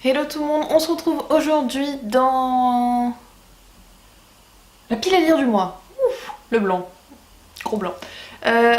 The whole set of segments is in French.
Hello tout le monde, on se retrouve aujourd'hui dans la pile à lire du mois. Ouf, le blanc, gros blanc.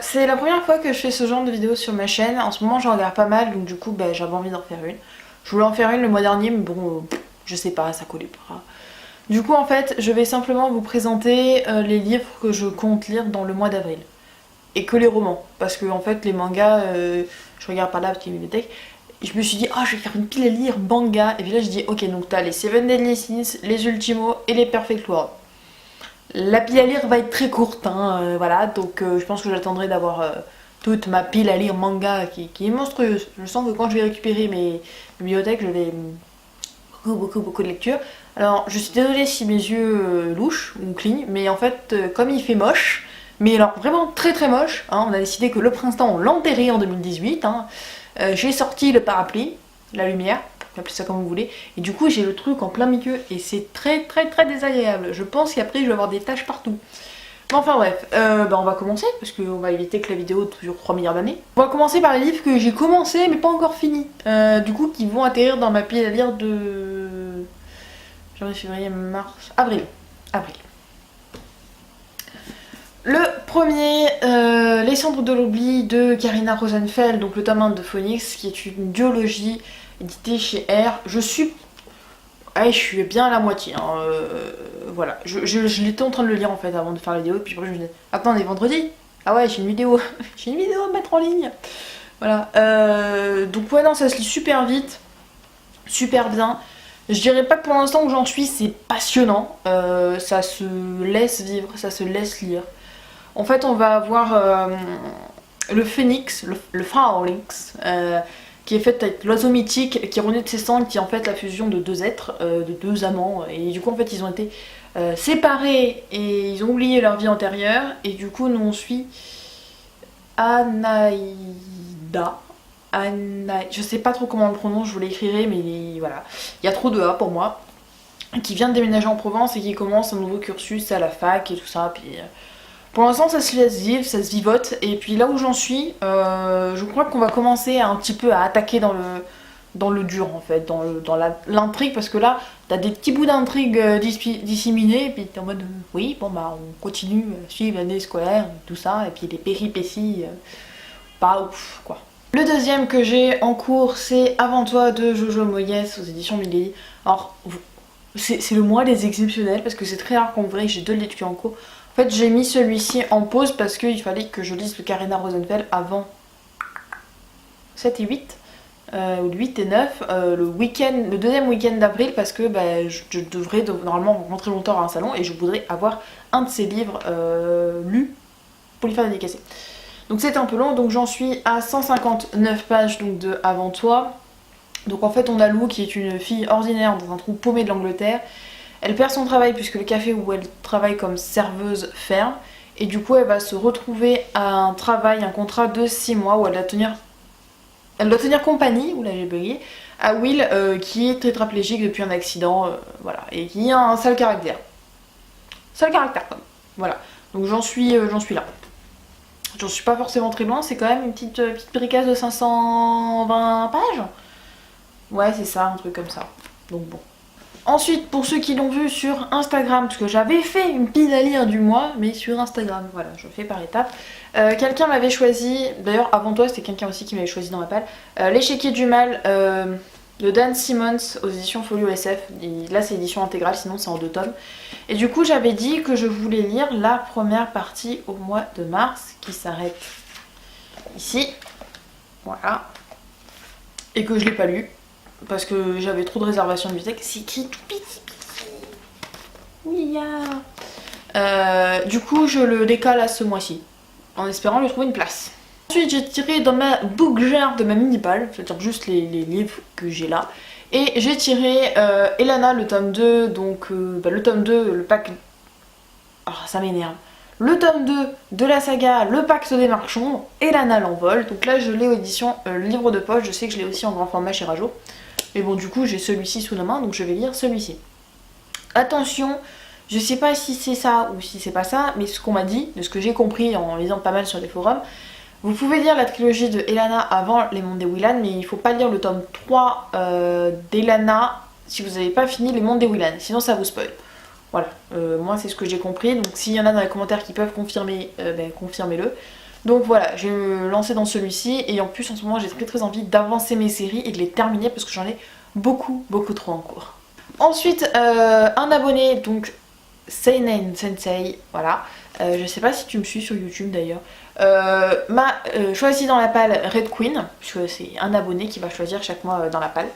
C'est la première fois que je fais ce genre de vidéo sur ma chaîne. En ce moment j'en regarde pas mal, donc du coup j'avais envie d'en faire une. Je voulais en faire une le mois dernier, mais bon, je sais pas, ça collait pas. Du coup en fait, je vais simplement vous présenter les livres que je compte lire dans le mois d'avril. Et que les romans, parce que en fait les mangas, je regarde pas là parce qu'il y a une bibliothèque. Je me suis dit, je vais faire une pile à lire manga. Et puis là, je dis, ok, donc t'as les Seven Deadly Sins, les Ultimos et les Perfect World. La pile à lire va être très courte, hein, voilà. Donc je pense que j'attendrai d'avoir toute ma pile à lire manga qui est monstrueuse. Je sens que quand je vais récupérer mes bibliothèques, je vais beaucoup de lecture. Alors, je suis désolée si mes yeux louchent ou clignent, mais en fait, comme il fait moche, mais alors vraiment très très moche, hein, on a décidé que le printemps on l'enterrait en 2018, hein. J'ai sorti le parapluie, la lumière, appelez ça comme vous voulez, et du coup j'ai le truc en plein milieu et c'est très désagréable. Je pense qu'après je vais avoir des taches partout. Mais enfin bref, on va commencer parce qu'on va éviter que la vidéo dure 3 milliards d'années. On va commencer par les livres que j'ai commencé mais pas encore fini. Du coup qui vont atterrir dans ma pile à lire de janvier, février, mars, avril. Le premier, Les cendres de l'oubli de Karina Rosenfeld, donc le tome 1 de Phoenix, qui est une duologie éditée chez R. Je suis bien à la moitié, hein, voilà. Je l'étais en train de le lire en fait avant de faire la vidéo, et puis après je me dis, attends, on est vendredi. Ah ouais, j'ai une vidéo, j'ai une vidéo à mettre en ligne. Voilà, donc ouais, non, ça se lit super vite, super bien. Je dirais pas que pour l'instant où j'en suis, c'est passionnant, ça se laisse vivre, ça se laisse lire. En fait, on va avoir le phénix, le phalanx, qui est fait avec l'oiseau mythique qui renaît de ses cendres, qui est en fait la fusion de deux êtres, de deux amants. Et du coup, en fait, ils ont été séparés et ils ont oublié leur vie antérieure. Et du coup, nous on suit Anaïda. Je sais pas trop comment on le prononce, je vous l'écrirai, mais voilà. Il y a trop de A pour moi. Qui vient de déménager en Provence et qui commence un nouveau cursus à la fac et tout ça. Puis. Pour l'instant ça se laisse vivre, ça se vivote, et puis là où j'en suis, je crois qu'on va commencer un petit peu à attaquer dans le dur en fait, dans l'intrigue, parce que là t'as des petits bouts d'intrigue disséminés, et puis t'es en mode oui, bon bah on continue à suivre l'année scolaire, tout ça, et puis les péripéties, pas ouf quoi. Le deuxième que j'ai en cours, c'est Avant toi de Jojo Moyes aux éditions Milady. Alors, c'est le mois des exceptionnels, parce que c'est très rare qu'on voit que j'ai deux lectures en cours. En fait, j'ai mis celui-ci en pause parce qu'il fallait que je lise le Karina Rosenfeld avant 7 et 8, ou 8 et 9, le deuxième week-end d'avril, parce que je devrais normalement rentrer longtemps à un salon et je voudrais avoir un de ces livres lus pour lui faire dédicacer. Donc c'est un peu long, donc j'en suis à 159 pages donc, de Avant toi. Donc en fait on a Lou qui est une fille ordinaire dans un trou paumé de l'Angleterre. Elle perd son travail puisque le café où elle travaille comme serveuse ferme, et du coup elle va se retrouver à un contrat de 6 mois où elle doit tenir compagnie, oula j'ai bugué, à Will qui est tétraplégique depuis un accident, voilà, et qui a un sale caractère. Sale caractère comme, voilà. Donc j'en suis là. J'en suis pas forcément très loin, c'est quand même une petite bricasse de 520 pages. Ouais c'est ça, un truc comme ça. Donc bon. Ensuite, pour ceux qui l'ont vu sur Instagram, parce que j'avais fait une pile à lire du mois, mais sur Instagram, voilà, je fais par étapes. Quelqu'un m'avait choisi, d'ailleurs avant toi c'était quelqu'un aussi qui m'avait choisi dans ma palle, L'échiquier du mal de Dan Simmons aux éditions Folio SF. Et là c'est édition intégrale, sinon c'est en 2 tomes. Et du coup j'avais dit que je voulais lire la première partie au mois de mars, qui s'arrête ici, voilà, et que je l'ai pas lu. Parce que j'avais trop de réservations de bibliothèque. C'est écrit tout petit. Oui, du coup, je le décale à ce mois-ci, en espérant lui trouver une place. Ensuite, j'ai tiré dans ma bookjar de ma mini-palle, c'est-à-dire juste les livres que j'ai là. Et j'ai tiré Elana, le tome 2, donc le tome 2, le pack... Oh, ça m'énerve. Le tome 2 de la saga Le Pacte des Marchands, Elana l'envol. Donc là, je l'ai aux éditions livre de poche. Je sais que je l'ai aussi en grand format chez Rajo. Mais bon, du coup, j'ai celui-ci sous la main, donc je vais lire celui-ci. Attention, je sais pas si c'est ça ou si c'est pas ça, mais ce qu'on m'a dit, de ce que j'ai compris en lisant pas mal sur les forums, Vous pouvez lire la trilogie de Elana avant Les Mondes des Willan, mais il faut pas lire le tome 3 d'Elana si vous n'avez pas fini Les Mondes des Willan, sinon ça vous spoil. Voilà, moi c'est ce que j'ai compris, donc s'il y en a dans les commentaires qui peuvent confirmer, confirmez-le. Donc voilà, je vais me lancer dans celui-ci, et en plus en ce moment j'ai très envie d'avancer mes séries et de les terminer parce que j'en ai beaucoup trop en cours. Ensuite, un abonné, donc Seinen Sensei, voilà, je sais pas si tu me suis sur YouTube d'ailleurs, m'a choisi dans la palle Red Queen, puisque c'est un abonné qui va choisir chaque mois dans la palle.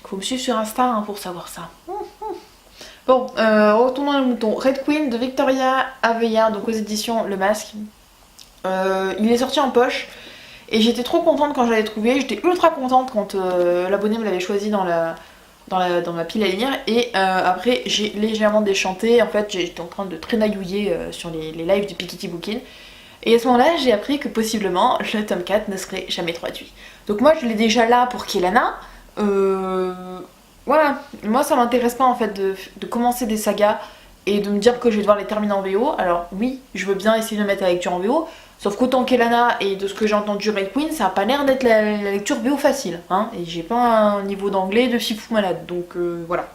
Faut me suivre sur Insta hein, pour savoir ça. Bon, retournons à nos moutons. Red Queen de Victoria Aveyard, donc aux éditions Le Masque. Il est sorti en poche et j'étais trop contente quand je l'avais trouvé. J'étais ultra contente quand l'abonné me l'avait choisi dans ma pile à lire. Et après, j'ai légèrement déchanté. En fait, j'étais en train de traînaillouiller sur les lives du Piketty Bookin. Et à ce moment-là, j'ai appris que possiblement le tome 4 ne serait jamais traduit. Donc moi, je l'ai déjà là pour Kelana. Voilà, moi ça m'intéresse pas en fait de commencer des sagas et de me dire que je vais devoir les terminer en VO. Alors oui, je veux bien essayer de mettre la lecture en VO, sauf qu'autant qu'Elana et de ce que j'ai entendu Red Queen, ça a pas l'air d'être la lecture VO facile, hein, et j'ai pas un niveau d'anglais de si fou malade, donc voilà.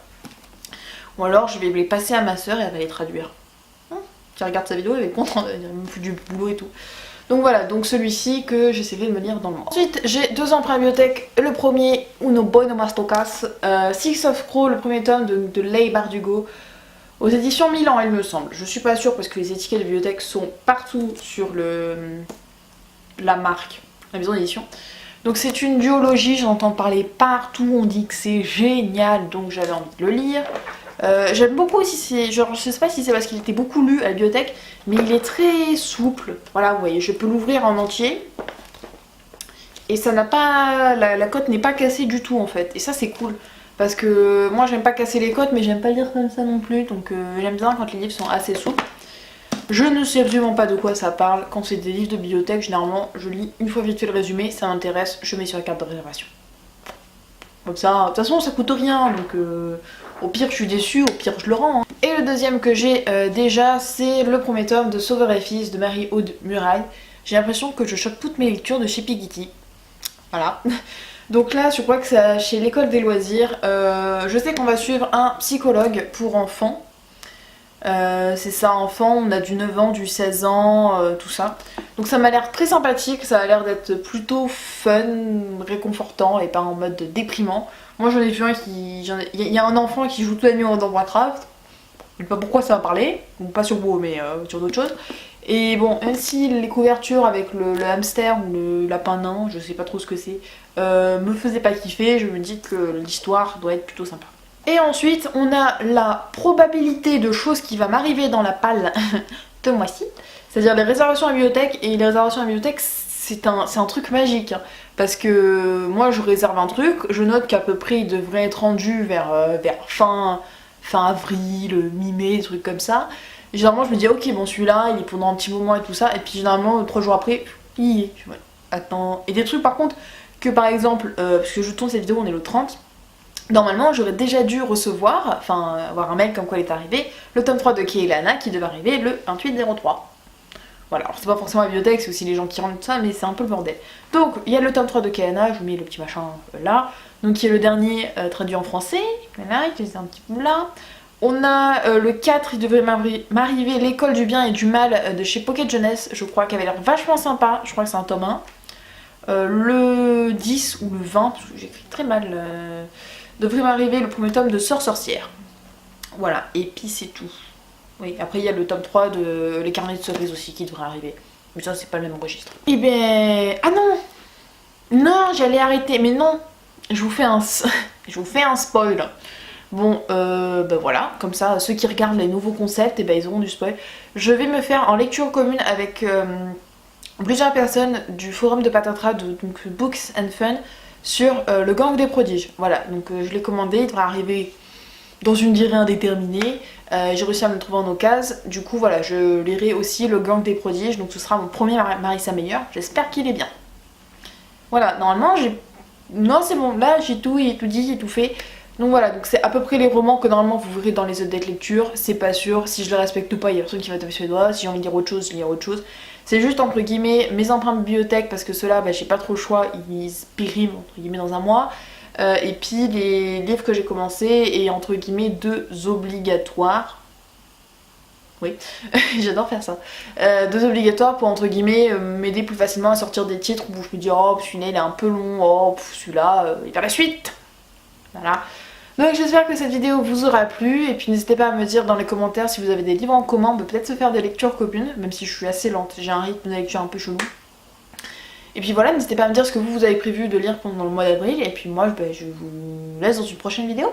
Ou alors je vais les passer à ma soeur et elle va les traduire. Qui regarde sa vidéo, elle va être contente, elle me fout du boulot et tout. Donc voilà, donc celui-ci que j'essaierai de me lire dans le mois. Ensuite, j'ai 2 ans après la bibliothèque. Le premier, Uno Boy no Mastokas, Six of Crow, le premier tome de Leigh Bardugo, aux éditions Milan, il me semble. Je suis pas sûre parce que les étiquettes de bibliothèque sont partout sur la marque, la maison d'édition. Donc c'est une duologie, j'entends parler partout, on dit que c'est génial, donc j'avais envie de le lire. J'aime beaucoup aussi, genre je sais pas si c'est parce qu'il était beaucoup lu à la bibliothèque, mais il est très souple. Voilà, vous voyez, je peux l'ouvrir en entier. Et ça n'a pas. La cote n'est pas cassée du tout en fait. Et ça c'est cool. Parce que moi j'aime pas casser les cotes, mais j'aime pas lire comme ça non plus. Donc j'aime bien quand les livres sont assez souples. Je ne sais absolument pas de quoi ça parle. Quand c'est des livres de bibliothèque, généralement je lis une fois vite fait le résumé, ça m'intéresse, je mets sur la carte de réservation. Comme ça, de toute façon ça coûte rien, donc au pire je suis déçue, au pire je le rends. Hein. Et le deuxième que j'ai déjà, c'est le premier tome de Sauveur et Fils de Marie-Aude Muraille. J'ai l'impression que je choque toutes mes lectures de chez Piketty. Voilà. Donc là je crois que c'est chez l'école des loisirs. Je sais qu'on va suivre un psychologue pour enfants. C'est ça, enfant, on a du 9 ans, du 16 ans, tout ça. Donc ça m'a l'air très sympathique, ça a l'air d'être plutôt fun, réconfortant et pas en mode déprimant. Moi j'en ai vu un qui... Il y a un enfant qui joue toute la nuit dans Warcraft. Je sais pas pourquoi ça va parler, donc pas sur WoW mais sur d'autres choses. Et bon, même si les couvertures avec le hamster ou le lapin nain, je sais pas trop ce que c'est, me faisaient pas kiffer, je me dis que l'histoire doit être plutôt sympa. Et ensuite, on a la probabilité de choses qui va m'arriver dans la palle de mois-ci. C'est-à-dire les réservations à la bibliothèque. Et les réservations à la bibliothèque, c'est un truc magique. Hein, parce que moi, je réserve un truc, je note qu'à peu près il devrait être rendu vers fin avril, mi-mai, des trucs comme ça. Et généralement, je me dis, ok, bon, celui-là, il est pendant un petit moment et tout ça. Et puis généralement, 3 jours après, il y est. Attends. Et des trucs, par contre, que par exemple, parce que je tourne cette vidéo, on est le 30. Normalement, j'aurais déjà dû recevoir, enfin avoir un mail comme quoi il est arrivé, le tome 3 de Kelana qui devait arriver le 28/03. Voilà, alors c'est pas forcément la bibliothèque, c'est aussi les gens qui rentrent ça, mais c'est un peu le bordel. Donc, il y a le tome 3 de Kelana, je vous mets le petit machin là, donc qui est le dernier traduit en français, voilà, il est un petit peu là. On a le 4, il devrait m'arriver L'école du bien et du mal de chez Pocket Jeunesse, je crois, qui avait l'air vachement sympa, je crois que c'est un tome 1. Le 10 ou le 20, parce que j'écris très mal... devrait m'arriver le premier tome de Sœur Sorcière. Voilà, et puis c'est tout. Oui, après il y a le tome 3 de Les Carnets de Cerises aussi qui devrait arriver. Mais ça c'est pas le même registre. Eh ben... Ah non. Non, j'allais arrêter, mais non. Je vous fais un spoil. Bon, ben voilà, comme ça, ceux qui regardent les nouveaux concepts, et ben ils auront du spoil. Je vais me faire en lecture commune avec plusieurs personnes du forum de Patatras, donc Books and Fun, sur le Gang des Prodiges. Voilà, donc je l'ai commandé, il devrait arriver dans une durée indéterminée. J'ai réussi à me le trouver en occasion. Du coup, voilà, je lirai aussi le Gang des Prodiges, donc ce sera mon premier Marissa Meyer. J'espère qu'il est bien. Voilà, normalement, j'ai... Non, c'est bon, là j'ai tout dit, j'ai tout fait. Donc voilà, donc c'est à peu près les romans que normalement vous verrez dans les updates lecture, c'est pas sûr, si je les respecte pas, il y a personne qui va taper sur les doigts, si j'ai envie de lire autre chose, je lis autre chose. C'est juste entre guillemets mes empreintes bibliothèque parce que ceux-là, j'ai pas trop le choix, ils se périment entre guillemets dans un mois. Et puis les livres que j'ai commencé et entre guillemets 2 obligatoires. Oui, j'adore faire ça. 2 obligatoires pour entre guillemets m'aider plus facilement à sortir des titres où je me dis oh celui-là il est un peu long, oh celui-là il va la suite. Voilà. Donc j'espère que cette vidéo vous aura plu et puis n'hésitez pas à me dire dans les commentaires si vous avez des livres en commun, on peut peut-être se faire des lectures communes, même si je suis assez lente, j'ai un rythme de lecture un peu chelou. Et puis voilà, n'hésitez pas à me dire ce que vous avez prévu de lire pendant le mois d'avril et puis moi je vous laisse dans une prochaine vidéo.